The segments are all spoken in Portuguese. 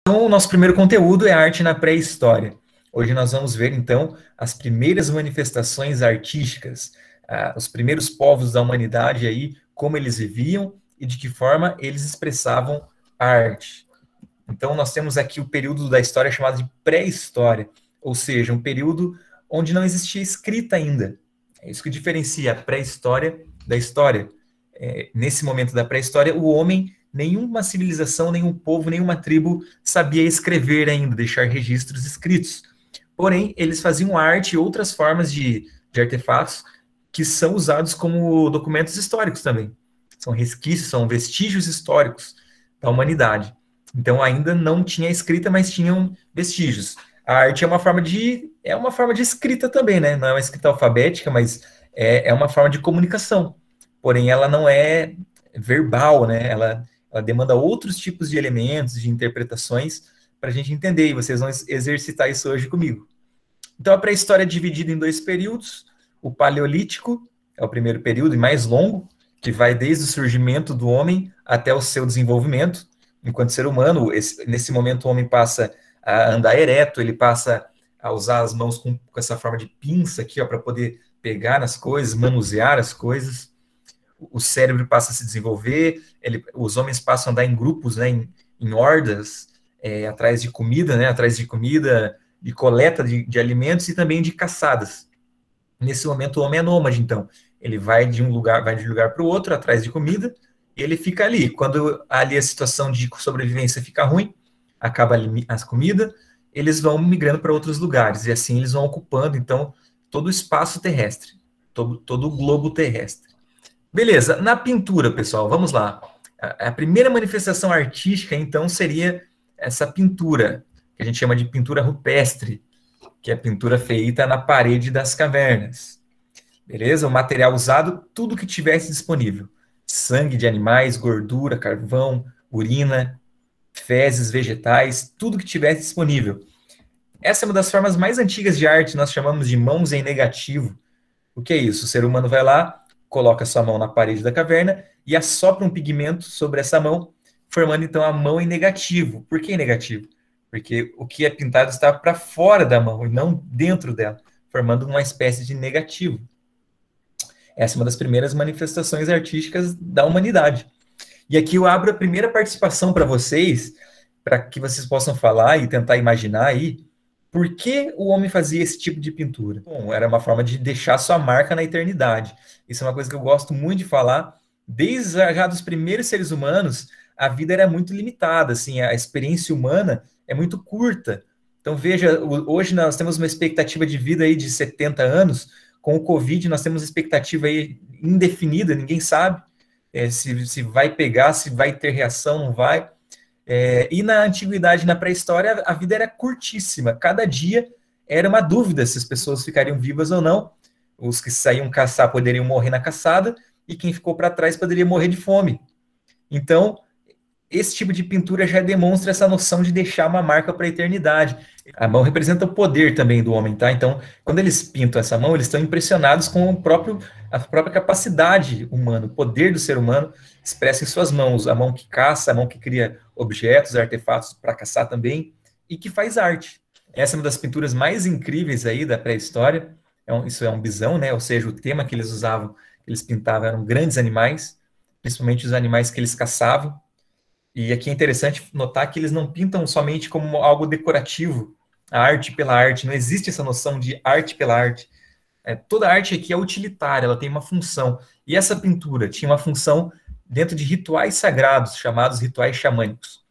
Então, o nosso primeiro conteúdo é arte na pré-história. Hoje nós vamos ver, então, as primeiras manifestações artísticas, os primeiros povos da humanidade aí, como eles viviam e de que forma eles expressavam a arte. Então, nós temos aqui o período da história chamado de pré-história, ou seja, um período onde não existia escrita ainda. É isso que diferencia a pré-história da história. Nesse momento da pré-história, o homem, nenhuma civilização, nenhum povo, nenhuma tribo sabia escrever ainda, deixar registros escritos. Porém, eles faziam arte e outras formas de artefatos que são usados como documentos históricos também. São resquícios, são vestígios históricos da humanidade. Então, ainda não tinha escrita, mas tinham vestígios. A arte é uma forma de escrita também, né? Não é uma escrita alfabética, mas é uma forma de comunicação. Porém, ela não é verbal, né? Ela demanda outros tipos de elementos, de interpretações, para a gente entender, e vocês vão exercitar isso hoje comigo. Então, a pré-história é dividida em dois períodos. O Paleolítico é o primeiro período e mais longo, que vai desde o surgimento do homem até o seu desenvolvimento. Enquanto ser humano, nesse momento o homem passa a andar ereto, ele passa a usar as mãos com essa forma de pinça aqui, para poder pegar nas coisas, manusear as coisas. O cérebro passa a se desenvolver, os homens passam a andar em grupos, né, em hordas, atrás de comida, né, de coleta de alimentos e também de caçadas. Nesse momento o homem é nômade, então. Ele vai de um lugar para o outro, atrás de comida, e ele fica ali. Quando ali a situação de sobrevivência fica ruim, acaba a comida, eles vão migrando para outros lugares, e assim eles vão ocupando, então, todo o espaço terrestre, todo o globo terrestre. Beleza, na pintura, pessoal, vamos lá. A primeira manifestação artística, então, seria essa pintura, que a gente chama de pintura rupestre, que é a pintura feita na parede das cavernas. Beleza? O material usado, tudo que tivesse disponível. Sangue de animais, gordura, carvão, urina, fezes, vegetais, tudo que tivesse disponível. Essa é uma das formas mais antigas de arte, nós chamamos de mãos em negativo. O que é isso? O ser humano vai lá, coloca sua mão na parede da caverna e assopra um pigmento sobre essa mão, formando então a mão em negativo. Por que em negativo? Porque o que é pintado está para fora da mão e não dentro dela, formando uma espécie de negativo. Essa é uma das primeiras manifestações artísticas da humanidade. E aqui eu abro a primeira participação para vocês, para que vocês possam falar e tentar imaginar aí por que o homem fazia esse tipo de pintura. Bom, era uma forma de deixar sua marca na eternidade. Isso é uma coisa que eu gosto muito de falar. Desde já dos primeiros seres humanos, a vida era muito limitada, assim, a experiência humana é muito curta. Então, veja, hoje nós temos uma expectativa de vida aí de 70 anos, com o Covid nós temos expectativa aí indefinida, ninguém sabe se vai pegar, se vai ter reação, não vai. E na antiguidade, na pré-história, a vida era curtíssima. Cada dia era uma dúvida se as pessoas ficariam vivas ou não. Os que saíam caçar poderiam morrer na caçada e quem ficou para trás poderia morrer de fome. Então, esse tipo de pintura já demonstra essa noção de deixar uma marca para a eternidade. A mão representa o poder também do homem, tá? Então, quando eles pintam essa mão, eles estão impressionados com a própria capacidade humana, o poder do ser humano expressa em suas mãos. A mão que caça, a mão que cria objetos, artefatos para caçar também, e que faz arte. Essa é uma das pinturas mais incríveis aí da pré-história. Isso é um bisão, né? Ou seja, o tema que eles usavam, que eles pintavam eram grandes animais, principalmente os animais que eles caçavam. E aqui é interessante notar que eles não pintam somente como algo decorativo, a arte pela arte. Não existe essa noção de arte pela arte. Toda arte aqui é utilitária, ela tem uma função. E essa pintura tinha uma função dentro de rituais sagrados, chamados rituais xamânicos,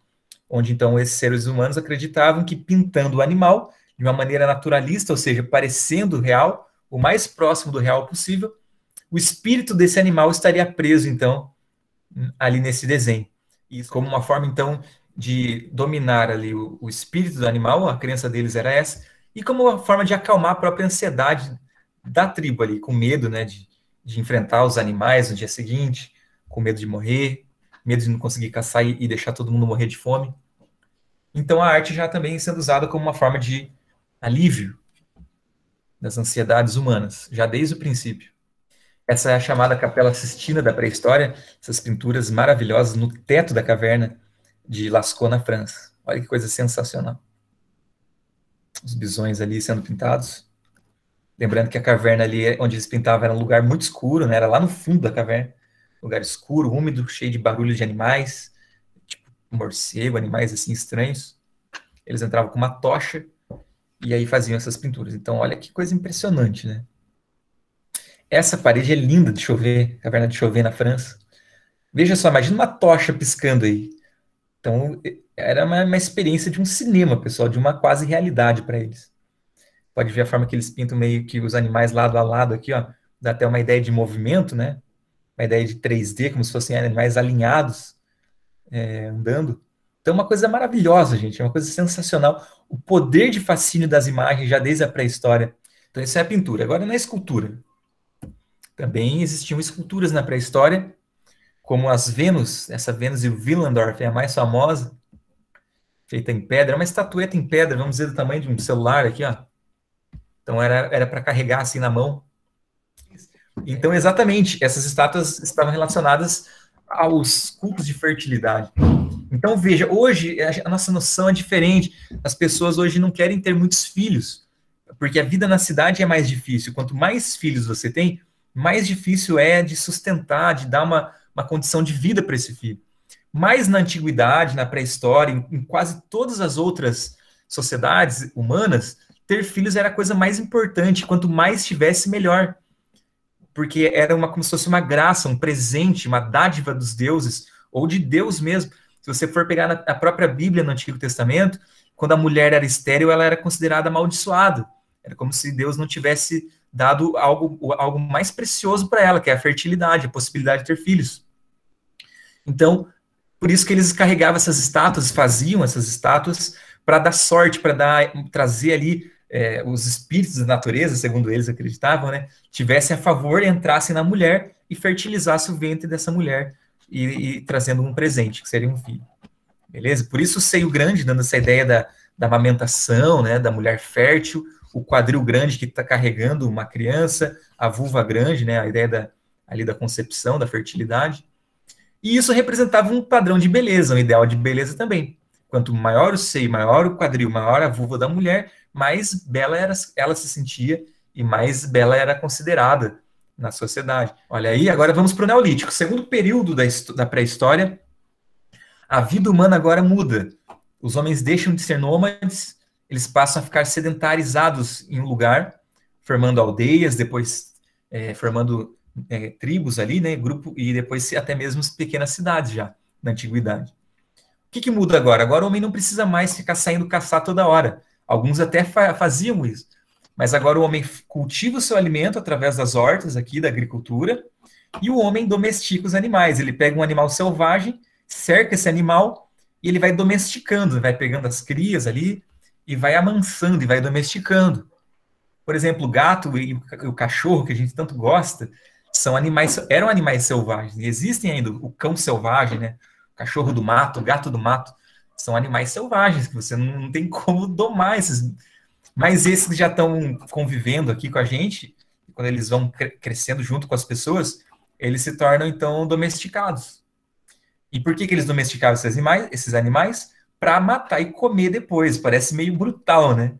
onde então esses seres humanos acreditavam que pintando o animal de uma maneira naturalista, ou seja, parecendo real, o mais próximo do real possível, o espírito desse animal estaria preso, então, ali nesse desenho. Isso como uma forma, então, de dominar ali o espírito do animal, a crença deles era essa, e como uma forma de acalmar a própria ansiedade da tribo ali, com medo, né, de enfrentar os animais no dia seguinte, com medo de morrer, medo de não conseguir caçar e deixar todo mundo morrer de fome. Então a arte já também sendo usada como uma forma de alívio das ansiedades humanas, já desde o princípio. Essa é a chamada Capela Sistina da pré-história, essas pinturas maravilhosas no teto da caverna de Lascaux, na França. Olha que coisa sensacional. Os bisões ali sendo pintados. Lembrando que a caverna ali, onde eles pintavam, era um lugar muito escuro, né? Era lá no fundo da caverna. Lugar escuro, úmido, cheio de barulho de animais, tipo morcego, animais assim estranhos. Eles entravam com uma tocha e aí faziam essas pinturas. Então, olha que coisa impressionante, né? Essa parede é linda de chover, caverna de chover na França. Veja só, imagina uma tocha piscando aí. Então, era uma experiência de um cinema, pessoal, de uma quase realidade para eles. Pode ver a forma que eles pintam meio que os animais lado a lado aqui, ó. Dá até uma ideia de movimento, né? Uma ideia de 3D, como se fossem animais alinhados, andando. Então, é uma coisa maravilhosa, gente. É uma coisa sensacional. O poder de fascínio das imagens já desde a pré-história. Então, isso é a pintura. Agora, na escultura. Também existiam esculturas na pré-história, como as Vênus. Essa Vênus de Willendorf é a mais famosa, feita em pedra. É uma estatueta em pedra, vamos dizer, do tamanho de um celular aqui, ó. Então, era para carregar assim na mão. Então, exatamente, essas estátuas estavam relacionadas aos cultos de fertilidade. Então, veja, hoje a nossa noção é diferente. As pessoas hoje não querem ter muitos filhos, porque a vida na cidade é mais difícil. Quanto mais filhos você tem, mais difícil é de sustentar, de dar uma condição de vida para esse filho. Mas na antiguidade, na pré-história, em quase todas as outras sociedades humanas, ter filhos era a coisa mais importante. Quanto mais tivesse, melhor. Porque era como se fosse uma graça, um presente, uma dádiva dos deuses, ou de Deus mesmo. Se você for pegar a própria Bíblia no Antigo Testamento, quando a mulher era estéril, ela era considerada amaldiçoada. Era como se Deus não tivesse dado algo mais precioso para ela, que é a fertilidade, a possibilidade de ter filhos. Então, por isso que eles carregavam essas estátuas, faziam essas estátuas para dar sorte, para trazer ali os espíritos da natureza, segundo eles acreditavam, né, tivessem a favor, entrassem na mulher e fertilizassem o ventre dessa mulher e trazendo um presente, que seria um filho. Beleza? Por isso o seio grande, dando essa ideia da amamentação, né, da mulher fértil, o quadril grande que está carregando uma criança, a vulva grande, né, a ideia ali da concepção, da fertilidade. E isso representava um padrão de beleza, um ideal de beleza também. Quanto maior o seio, maior o quadril, maior a vulva da mulher, mais bela ela se sentia e mais bela era considerada na sociedade. Olha aí, agora vamos para o Neolítico. Segundo período da pré-história, a vida humana agora muda. Os homens deixam de ser nômades, eles passam a ficar sedentarizados em um lugar, formando aldeias, depois formando tribos ali, né, grupo, e depois até mesmo pequenas cidades já, na antiguidade. O que muda agora? Agora o homem não precisa mais ficar saindo caçar toda hora. Alguns até faziam isso. Mas agora o homem cultiva o seu alimento através das hortas aqui, da agricultura, e o homem domestica os animais. Ele pega um animal selvagem, cerca esse animal, e ele vai domesticando, vai pegando as crias ali, e vai amansando, e vai domesticando. Por exemplo, o gato e o cachorro, que a gente tanto gosta, eram animais selvagens. E existem ainda o cão selvagem, né? O cachorro do mato, o gato do mato. São animais selvagens, que você não tem como domar esses. Mas esses que já estão convivendo aqui com a gente, quando eles vão crescendo junto com as pessoas, eles se tornam, então, domesticados. E por que eles domesticavam esses animais? Para matar e comer depois. Parece meio brutal, né?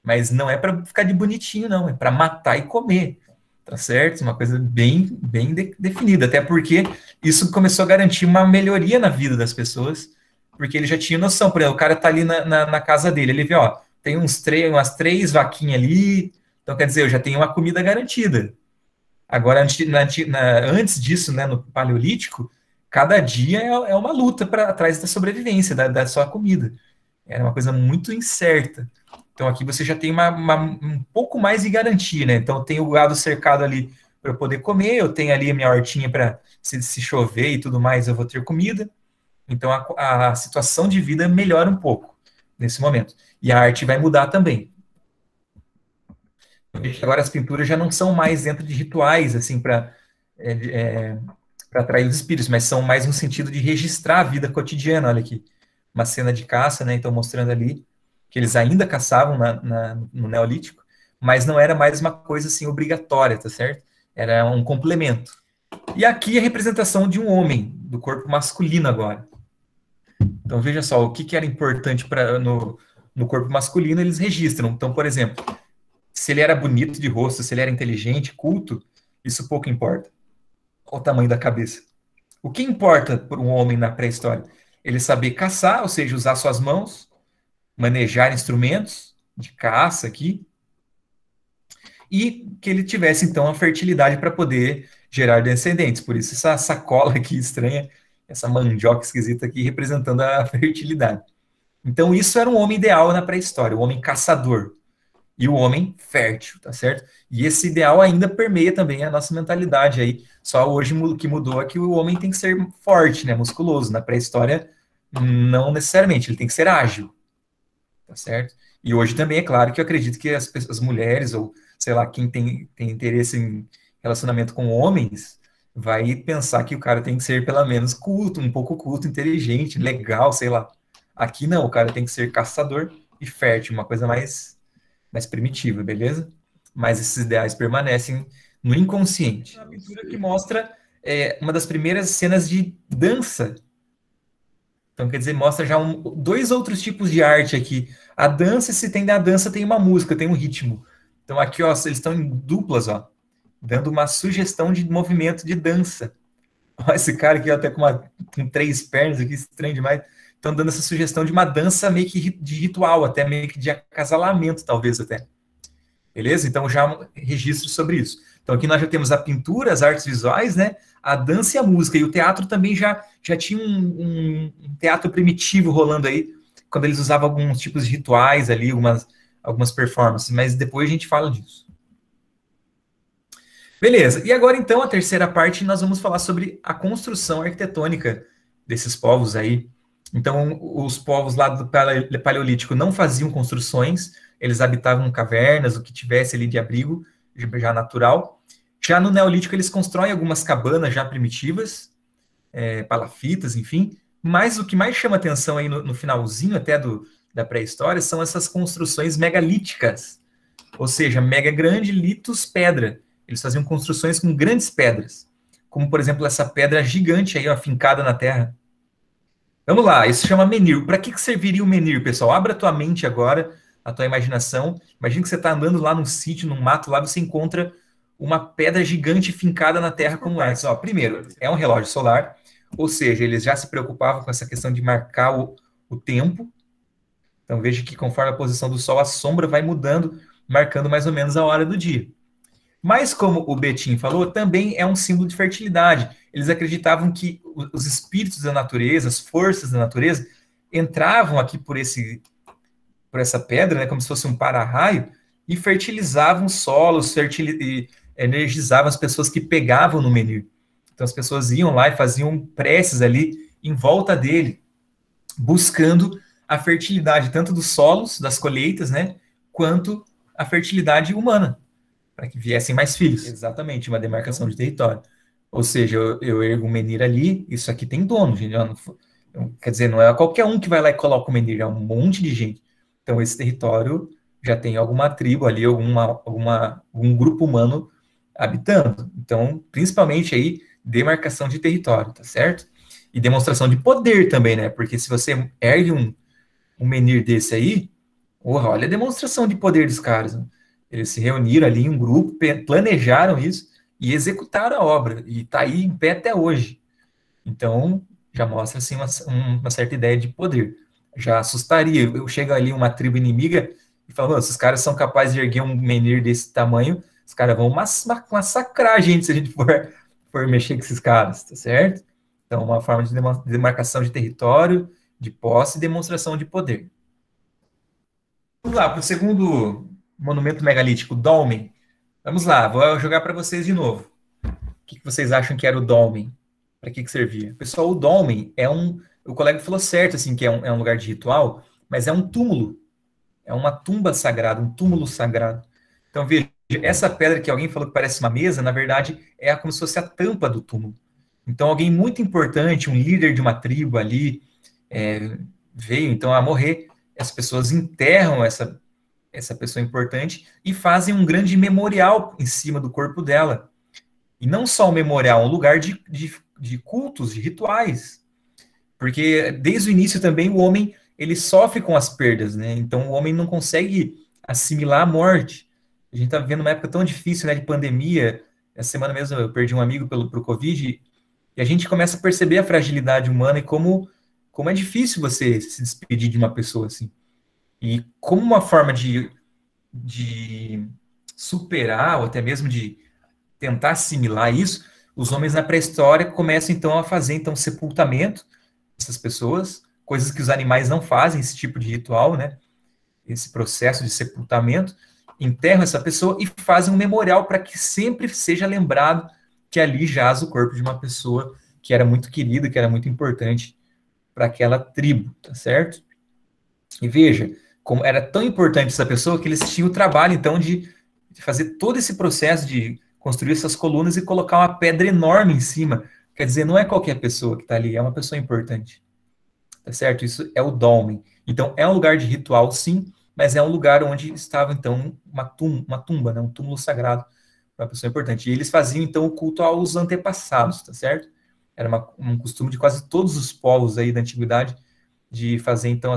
Mas não é para ficar de bonitinho, não. É para matar e comer. Tá certo? Uma coisa bem definida. Até porque isso começou a garantir uma melhoria na vida das pessoas, porque ele já tinha noção. Por exemplo, o cara tá ali na casa dele, ele vê, ó, tem umas 3 vaquinhas ali, então quer dizer, eu já tenho uma comida garantida. Agora, antes disso, né, no Paleolítico, cada dia é uma luta atrás da sobrevivência, da sua comida. Era uma coisa muito incerta. Então aqui você já tem um pouco mais de garantia, né? Então eu tenho o gado cercado ali para eu poder comer, eu tenho ali a minha hortinha para se chover e tudo mais, eu vou ter comida. Então a situação de vida melhora um pouco nesse momento. E a arte vai mudar também. Agora as pinturas já não são mais dentro de rituais, assim, para atrair os espíritos, mas são mais no sentido de registrar a vida cotidiana. Olha aqui, uma cena de caça, né? Então mostrando ali que eles ainda caçavam no Neolítico, mas não era mais uma coisa assim obrigatória, tá certo? Era um complemento. E aqui a representação de um homem, do corpo masculino agora. Então, veja só, o que era importante no corpo masculino, eles registram. Então, por exemplo, se ele era bonito de rosto, se ele era inteligente, culto, isso pouco importa. Qual o tamanho da cabeça? O que importa para um homem na pré-história? Ele saber caçar, ou seja, usar suas mãos, manejar instrumentos de caça aqui, e que ele tivesse, então, a fertilidade para poder gerar descendentes. Por isso, essa sacola aqui estranha, essa mandioca esquisita aqui, representando a fertilidade. Então, isso era um homem ideal na pré-história, o homem caçador e o homem fértil, tá certo? E esse ideal ainda permeia também a nossa mentalidade aí. Só hoje o que mudou é que o homem tem que ser forte, né, musculoso. Na pré-história, não necessariamente, ele tem que ser ágil, tá certo? E hoje também é claro que eu acredito que as mulheres, ou sei lá, quem tem interesse em relacionamento com homens, vai pensar que o cara tem que ser pelo menos culto, um pouco culto, inteligente, legal, sei lá. Aqui não, o cara tem que ser caçador e fértil, uma coisa mais primitiva, beleza? Mas esses ideais permanecem no inconsciente. A pintura que mostra uma das primeiras cenas de dança. Então, quer dizer, mostra já dois outros tipos de arte aqui. A dança, se tem da dança, tem uma música, tem um ritmo. Então, aqui, ó, eles estão em duplas, ó, dando uma sugestão de movimento de dança. Ó, esse cara aqui, ó, até com três pernas aqui, estranho demais. Estão dando essa sugestão de uma dança meio que de ritual, até meio que de acasalamento, talvez até. Beleza? Então, já registro sobre isso. Então, aqui nós já temos a pintura, as artes visuais, né? A dança e a música. E o teatro também já tinha um teatro primitivo rolando aí, quando eles usavam alguns tipos de rituais ali, algumas performances. Mas depois a gente fala disso. Beleza. E agora, então, a terceira parte, nós vamos falar sobre a construção arquitetônica desses povos aí. Então, os povos lá do Paleolítico não faziam construções, eles habitavam cavernas, o que tivesse ali de abrigo, já natural. Já no Neolítico, eles constroem algumas cabanas já primitivas, palafitas, enfim. Mas o que mais chama atenção aí no finalzinho até da pré-história são essas construções megalíticas, ou seja, mega grande, litos, pedra. Eles faziam construções com grandes pedras, como, por exemplo, essa pedra gigante aí, ó, fincada na terra. Vamos lá, isso chama menhir. Para que serviria o menhir, pessoal? Abra a tua mente agora, a tua imaginação. Imagina que você está andando lá num sítio, num mato, lá você encontra uma pedra gigante fincada na terra como essa. Ó, primeiro, é um relógio solar, ou seja, eles já se preocupavam com essa questão de marcar o tempo. Então veja que conforme a posição do sol, a sombra vai mudando, marcando mais ou menos a hora do dia. Mas, como o Betim falou, também é um símbolo de fertilidade. Eles acreditavam que os espíritos da natureza, as forças da natureza, entravam aqui por essa pedra, né, como se fosse um para-raio, e fertilizavam solos, e energizavam as pessoas que pegavam no menhir. Então, as pessoas iam lá e faziam preces ali em volta dele, buscando a fertilidade, tanto dos solos, das colheitas, né, quanto a fertilidade humana, para que viessem mais filhos. Exatamente, uma demarcação de território. Ou seja, eu ergo um menhir ali, isso aqui tem dono, gente. Quer dizer, não é qualquer um que vai lá e coloca o menhir, é um monte de gente. Então, esse território já tem alguma tribo ali, algum grupo humano habitando. Então, principalmente aí, demarcação de território, tá certo? E demonstração de poder também, né? Porque se você ergue um menhir desse aí, olha a demonstração de poder dos caras, né? Eles se reuniram ali em um grupo, planejaram isso e executaram a obra. E está aí em pé até hoje. Então, já mostra assim, uma certa ideia de poder. Já assustaria. Eu chego ali uma tribo inimiga e falo, esses caras são capazes de erguer um menhir desse tamanho, os caras vão massacrar a gente se a gente for mexer com esses caras, tá certo? Então, uma forma de demarcação de território, de posse e demonstração de poder. Vamos lá, para o segundo monumento megalítico, Dolmen. Vamos lá, vou jogar para vocês de novo. O que vocês acham que era o Dolmen? Para que servia? Pessoal, o Dolmen o colega falou certo, assim, que é um lugar de ritual, mas é um túmulo. É uma tumba sagrada, um túmulo sagrado. Então, veja, essa pedra que alguém falou que parece uma mesa, na verdade, é como se fosse a tampa do túmulo. Então, alguém muito importante, um líder de uma tribo ali, veio, então, a morrer. As pessoas enterram essa pessoa importante e fazem um grande memorial em cima do corpo dela. E não só um memorial, um lugar de cultos, de rituais. Porque desde o início também o homem, ele sofre com as perdas, né? Então o homem não consegue assimilar a morte. A gente está vivendo uma época tão difícil, né, de pandemia. Essa semana mesmo eu perdi um amigo pro Covid, e a gente começa a perceber a fragilidade humana e como é difícil você se despedir de uma pessoa assim. E como uma forma de superar, ou até mesmo de tentar assimilar isso, os homens na pré-história começam então a fazer então sepultamento dessas pessoas, coisas que os animais não fazem, esse tipo de ritual, né? Esse processo de sepultamento, enterram essa pessoa e fazem um memorial para que sempre seja lembrado que ali jaz o corpo de uma pessoa que era muito querida, que era muito importante para aquela tribo, tá certo? E veja, como era tão importante essa pessoa que eles tinham o trabalho, então, de fazer todo esse processo de construir essas colunas e colocar uma pedra enorme em cima. Quer dizer, não é qualquer pessoa que está ali, é uma pessoa importante. Tá certo? Isso é o dolmen. Então, é um lugar de ritual, sim, mas é um lugar onde estava, então, uma tumba, né? Um túmulo sagrado para uma pessoa importante. E eles faziam, então, o culto aos antepassados, tá certo? Era um costume de quase todos os povos aí da antiguidade de fazer, então,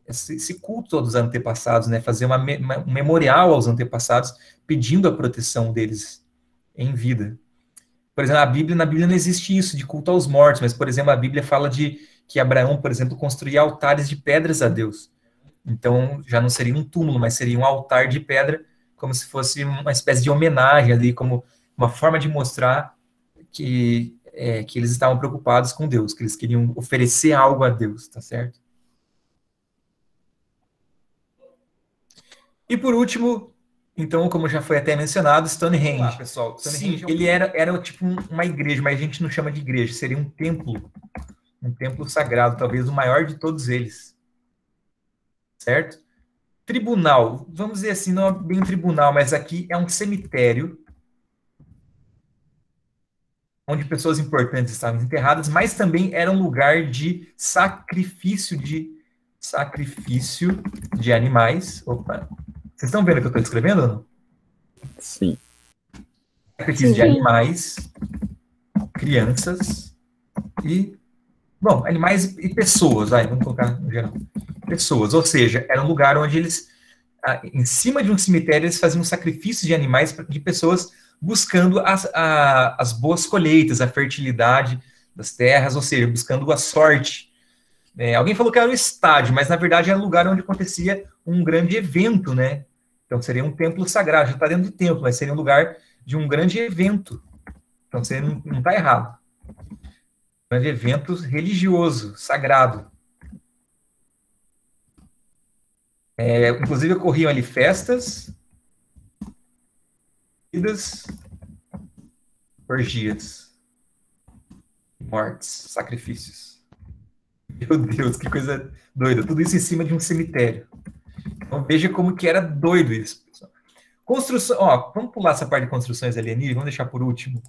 esse culto aos antepassados, né? Fazer um memorial aos antepassados, pedindo a proteção deles em vida. Por exemplo, na Bíblia não existe isso de culto aos mortos, mas, por exemplo, a Bíblia fala de que Abraão, por exemplo, construía altares de pedras a Deus. Então, já não seria um túmulo, mas seria um altar de pedra, como se fosse uma espécie de homenagem ali, como uma forma de mostrar que eles estavam preocupados com Deus, que eles queriam oferecer algo a Deus, tá certo? E por último, então, como já foi até mencionado, Stonehenge. Olá, pessoal. Stonehenge sim, ele era tipo uma igreja, mas a gente não chama de igreja, seria um templo sagrado, talvez o maior de todos eles, certo? Tribunal, vamos dizer assim, não é bem um tribunal, mas aqui é um cemitério onde pessoas importantes estavam enterradas, mas também era um lugar de sacrifício de animais. Opa, vocês estão vendo o que eu estou escrevendo ou não? Sim. Sacrifício de animais, crianças e, bom, animais e pessoas, vamos colocar no geral. Pessoas, ou seja, era um lugar onde eles, em cima de um cemitério, eles faziam sacrifício de animais de pessoas buscando as boas colheitas, a fertilidade das terras, ou seja, buscando a sorte. Alguém falou que era um estádio, mas na verdade era um lugar onde acontecia um grande evento, né? Então seria um templo sagrado, já está dentro do templo, mas seria um lugar de um grande evento. Então você não está errado. Um grande evento religioso, sagrado. Inclusive ocorriam ali festas, orgias, mortes, sacrifícios. Meu Deus, que coisa doida. Tudo isso em cima de um cemitério. Então veja como que era doido isso, pessoal. Construção, vamos pular essa parte de construções alienígenas, vamos deixar por último.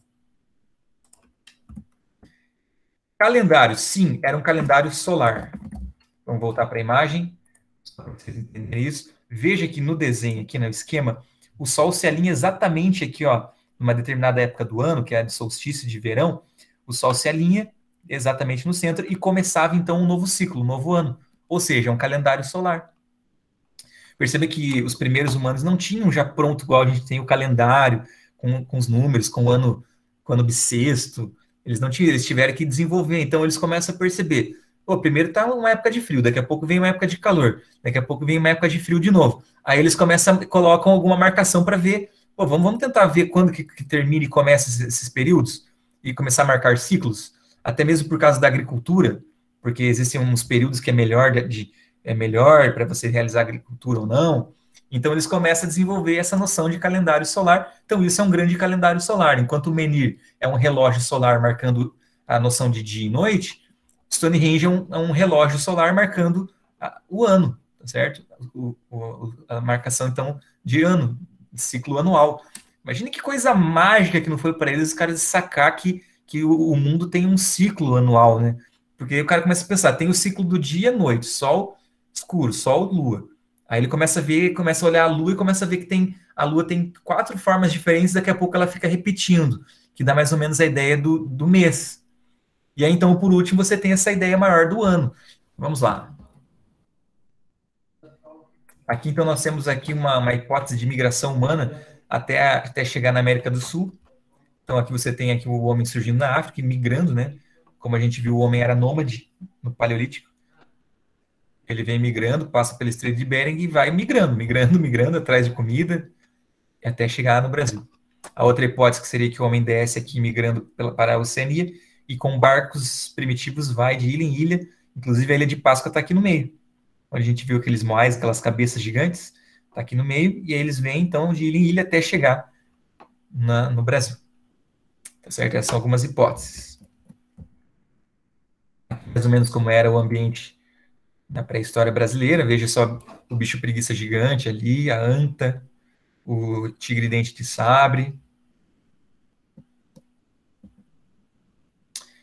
Calendário, sim, era um calendário solar. Vamos voltar para a imagem, só para vocês entenderem isso. Veja que no desenho, aqui no esquema, o Sol se alinha exatamente aqui, numa determinada época do ano, que é a de solstício de verão, o Sol se alinha exatamente no centro e começava então um novo ciclo, um novo ano. Ou seja, um calendário solar. Perceba que os primeiros humanos não tinham já pronto, igual a gente tem o calendário, com os números, com o ano bissexto. Eles não tinham, eles tiveram que desenvolver. Então eles começam a perceber: primeiro está uma época de frio, daqui a pouco vem uma época de calor, daqui a pouco vem uma época de frio de novo. Aí eles colocam alguma marcação para ver, vamos tentar ver quando que termina e começa esses períodos e começar a marcar ciclos, até mesmo por causa da agricultura, porque existem uns períodos que é melhor para você realizar agricultura ou não. Então eles começam a desenvolver essa noção de calendário solar. Então isso é um grande calendário solar. Enquanto o menir é um relógio solar marcando a noção de dia e noite, Stonehenge é um relógio solar marcando o ano, tá certo? A marcação, então, de ano, de ciclo anual. Imagina que coisa mágica que não foi para eles os caras sacar que o mundo tem um ciclo anual, né? Porque aí o cara começa a pensar, tem o ciclo do dia e noite, sol escuro, sol, lua. Aí ele começa a olhar a lua e começa a ver que a lua tem 4 formas diferentes, daqui a pouco ela fica repetindo, que dá mais ou menos a ideia do mês. E aí, então, por último, você tem essa ideia maior do ano. Vamos lá. Aqui, então, nós temos aqui uma hipótese de migração humana até chegar na América do Sul. Então, aqui você tem aqui o homem surgindo na África e migrando, né? Como a gente viu, o homem era nômade no Paleolítico. Ele vem migrando, passa pelo Estreito de Bering e vai migrando, atrás de comida, até chegar no Brasil. A outra hipótese que seria que o homem desce aqui migrando para a Oceania e com barcos primitivos vai de ilha em ilha, inclusive a Ilha de Páscoa está aqui no meio, onde a gente viu aqueles moais, aquelas cabeças gigantes, está aqui no meio, e aí eles vêm então de ilha em ilha até chegar no Brasil. Tá certo? Essas são algumas hipóteses. Mais ou menos como era o ambiente na pré-história brasileira, veja só o bicho preguiça gigante ali, a anta, o tigre-dente de sabre.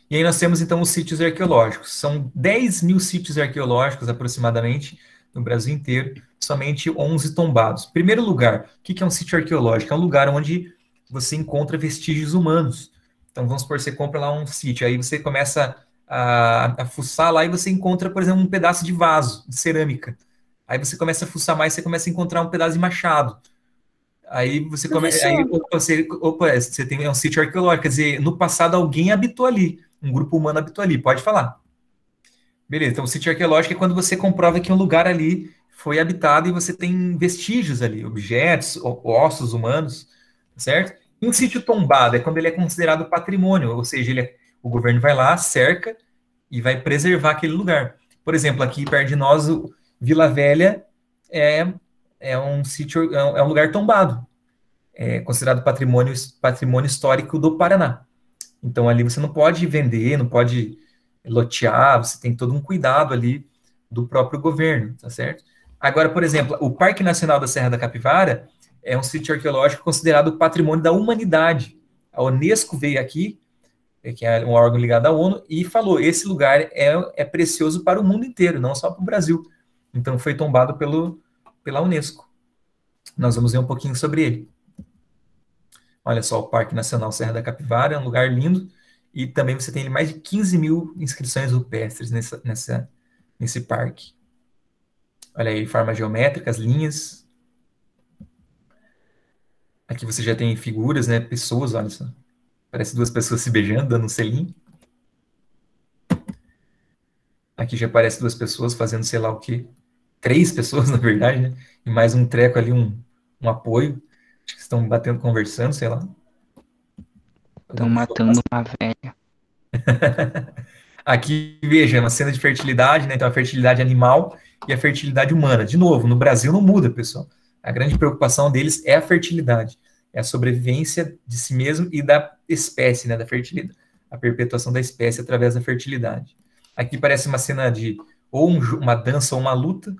E aí nós temos, então, os sítios arqueológicos. São 10 mil sítios arqueológicos, aproximadamente, no Brasil inteiro, somente 11 tombados. Primeiro lugar, o que é um sítio arqueológico? É um lugar onde você encontra vestígios humanos. Então, vamos supor, você compra lá um sítio, aí você começa a fuçar lá e você encontra, por exemplo, um pedaço de vaso, de cerâmica. Aí você começa a fuçar mais, você começa a encontrar um pedaço de machado. Aí você começa. Aí, Professor, você tem um sítio arqueológico, quer dizer, no passado alguém habitou ali, um grupo humano habitou ali, pode falar. Beleza, então o sítio arqueológico é quando você comprova que um lugar ali foi habitado e você tem vestígios ali, objetos, ossos humanos, certo? E um sítio tombado é quando ele é considerado patrimônio, ou seja, o governo vai lá, cerca e vai preservar aquele lugar. Por exemplo, aqui perto de nós, o Vila Velha é, é um sítio, é um lugar tombado, é considerado patrimônio histórico do Paraná. Então ali você não pode vender, não pode lotear, você tem todo um cuidado ali do próprio governo, tá certo? Agora, por exemplo, o Parque Nacional da Serra da Capivara é um sítio arqueológico considerado patrimônio da humanidade. A Unesco veio aqui, que é um órgão ligado à ONU, e falou: esse lugar é precioso para o mundo inteiro, não só para o Brasil. Então foi tombado pela Unesco. Nós vamos ver um pouquinho sobre ele. Olha só, o Parque Nacional Serra da Capivara é um lugar lindo e também você tem mais de 15 mil inscrições rupestres nesse parque. Olha aí, formas geométricas, linhas. Aqui você já tem figuras, né? Pessoas, olha só. Parece duas pessoas se beijando, dando um selinho. Aqui já parece duas pessoas fazendo sei lá o quê. Três pessoas, na verdade, né? E mais um treco ali, um apoio. Acho que estão batendo, conversando, sei lá. estão matando uma velha. Aqui, veja, é uma cena de fertilidade, né? Então, a fertilidade animal e a fertilidade humana. De novo, no Brasil não muda, pessoal. A grande preocupação deles é a fertilidade, é a sobrevivência de si mesmo e da espécie, né? Da fertilidade, a perpetuação da espécie através da fertilidade. Aqui parece uma cena de ou uma dança ou uma luta.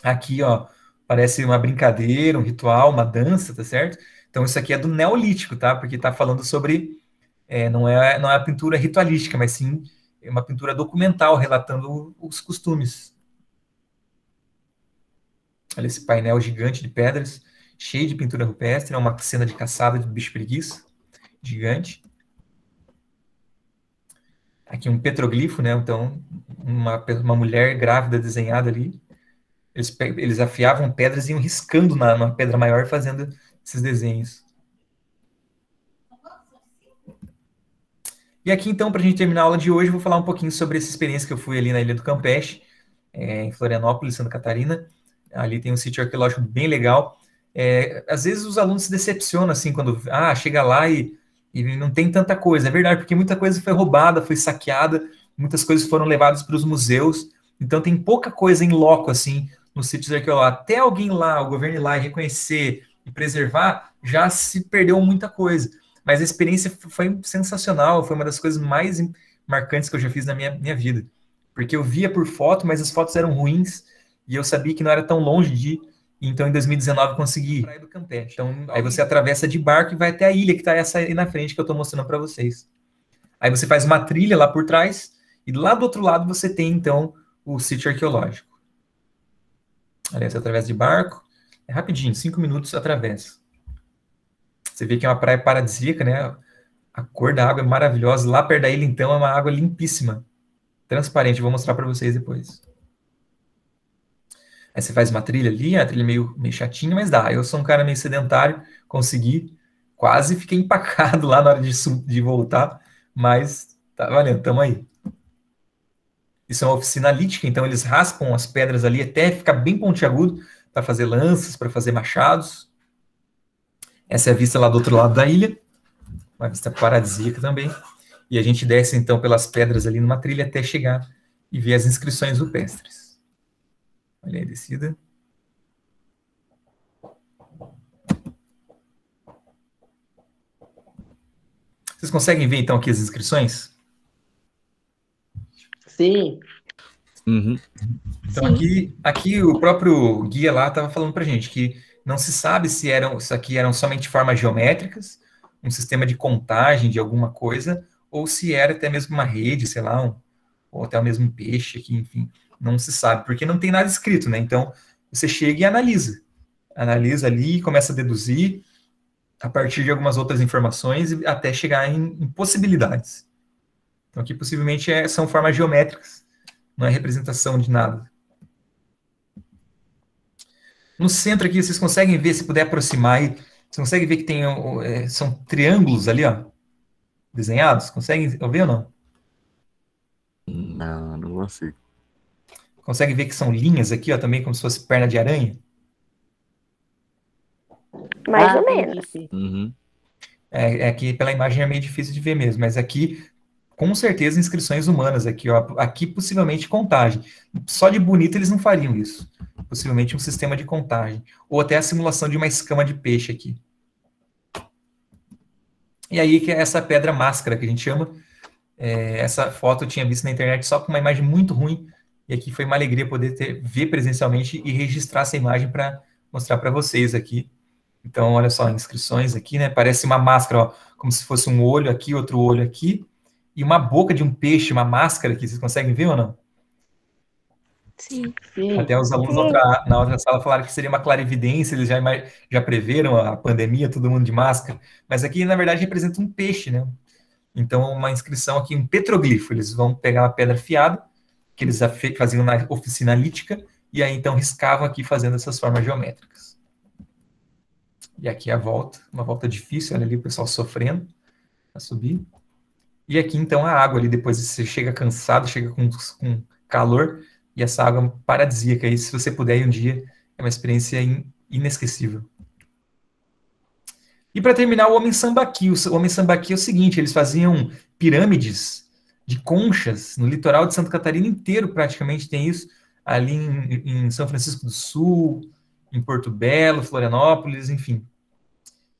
Aqui, ó, parece uma brincadeira, um ritual, uma dança, tá certo? Então, isso aqui é do Neolítico, tá? Porque tá falando sobre não é a pintura ritualística, mas sim uma pintura documental relatando os costumes. Olha esse painel gigante de pedras, cheio de pintura rupestre, é uma cena de caçada de bicho preguiça, gigante. Aqui um petroglifo, né? Então, uma mulher grávida desenhada ali. Eles afiavam pedras e iam riscando na pedra maior fazendo esses desenhos. E aqui, então, para a gente terminar a aula de hoje, eu vou falar um pouquinho sobre essa experiência que eu fui ali na Ilha do Campeche, em Florianópolis, Santa Catarina. Ali tem um sítio arqueológico bem legal. Às vezes os alunos se decepcionam, assim, quando chega lá e não tem tanta coisa. É verdade, porque muita coisa foi roubada, foi saqueada, muitas coisas foram levadas para os museus. Então tem pouca coisa em loco, assim, nos sítios arqueológicos. Até alguém lá, o governo ir lá e reconhecer e preservar, já se perdeu muita coisa. Mas a experiência foi sensacional, foi uma das coisas mais marcantes que eu já fiz na minha vida. Porque eu via por foto, mas as fotos eram ruins, e eu sabia que não era tão longe de ir. Então, em 2019, eu consegui ir. Praia do Campeche. Então, aí você atravessa de barco e vai até a ilha, que está essa aí na frente, que eu estou mostrando para vocês. Aí você faz uma trilha lá por trás, e lá do outro lado você tem, então, o sítio arqueológico. Aliás, você atravessa de barco, é rapidinho, 5 minutos atravessa. Você vê que é uma praia paradisíaca, né? A cor da água é maravilhosa. Lá perto da ilha, então, é uma água limpíssima, transparente. Vou mostrar para vocês depois. Aí você faz uma trilha ali, a trilha é meio chatinha, mas dá. Eu sou um cara meio sedentário, consegui, quase fiquei empacado lá na hora de voltar, mas tá valendo, tamo aí. Isso é uma oficina lítica, então eles raspam as pedras ali até ficar bem pontiagudo para fazer lanças, para fazer machados. Essa é a vista lá do outro lado da ilha, uma vista paradisíaca também. E a gente desce então pelas pedras ali numa trilha até chegar e ver as inscrições rupestres. Olha aí a descida. Vocês conseguem ver então aqui as inscrições? Sim. Uhum. Então aqui o próprio guia lá estava falando para gente que não se sabe se isso aqui eram somente formas geométricas, um sistema de contagem de alguma coisa, ou se era até mesmo uma rede, sei lá, ou até mesmo um peixe aqui, enfim, não se sabe, porque não tem nada escrito, né? Então você chega e analisa ali, começa a deduzir a partir de algumas outras informações até chegar em possibilidades. Então aqui possivelmente são formas geométricas, não é representação de nada. No centro aqui, vocês conseguem ver, se puder aproximar aí, você consegue ver que tem, são triângulos ali, ó, desenhados? Conseguem ver ou não? Não, não consigo. Consegue ver que são linhas aqui, ó, também como se fosse perna de aranha? Mais ou menos. Uhum. Aqui pela imagem é meio difícil de ver mesmo, mas aqui, com certeza, inscrições humanas aqui, ó. Aqui possivelmente contagem. Só de bonito eles não fariam isso. Possivelmente um sistema de contagem. Ou até a simulação de uma escama de peixe aqui. E aí que é essa pedra máscara que a gente chama. Essa foto eu tinha visto na internet só com uma imagem muito ruim. E aqui foi uma alegria poder ver presencialmente e registrar essa imagem para mostrar para vocês aqui. Então, olha só, inscrições aqui, né? Parece uma máscara, ó, como se fosse um olho aqui, outro olho aqui. E uma boca de um peixe, uma máscara aqui. Vocês conseguem ver ou não? Sim. Até os alunos na outra sala falaram que seria uma clarividência, eles já preveram a pandemia, todo mundo de máscara. Mas aqui, na verdade, representa um peixe, né? Então, uma inscrição aqui, um petroglifo. Eles vão pegar uma pedra afiada, que eles faziam na oficina lítica, e aí, então, riscavam aqui fazendo essas formas geométricas. E aqui a volta, uma volta difícil, olha ali o pessoal sofrendo para subir. E aqui, então, a água ali, depois você chega cansado, chega com calor, e essa água paradisíaca aí, se você puder ir um dia, é uma experiência inesquecível. E para terminar, o Homem Sambaqui. O Homem Sambaqui é o seguinte, eles faziam pirâmides de conchas no litoral de Santa Catarina inteiro, praticamente tem isso, ali em São Francisco do Sul, em Porto Belo, Florianópolis, enfim.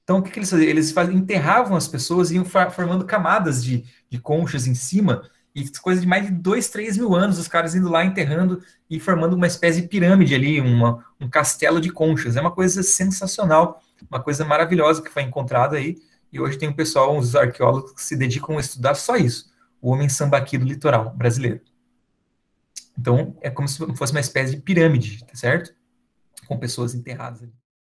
Então, o que eles faziam? Eles enterravam as pessoas e iam formando camadas de conchas em cima, e coisa de mais de 2, 3 mil anos, os caras indo lá enterrando e formando uma espécie de pirâmide ali, um castelo de conchas. É uma coisa sensacional, uma coisa maravilhosa que foi encontrada aí, e hoje tem um pessoal, uns arqueólogos que se dedicam a estudar só isso, o Homem Sambaqui do litoral brasileiro. Então, é como se fosse uma espécie de pirâmide, tá certo? Com pessoas enterradas ali.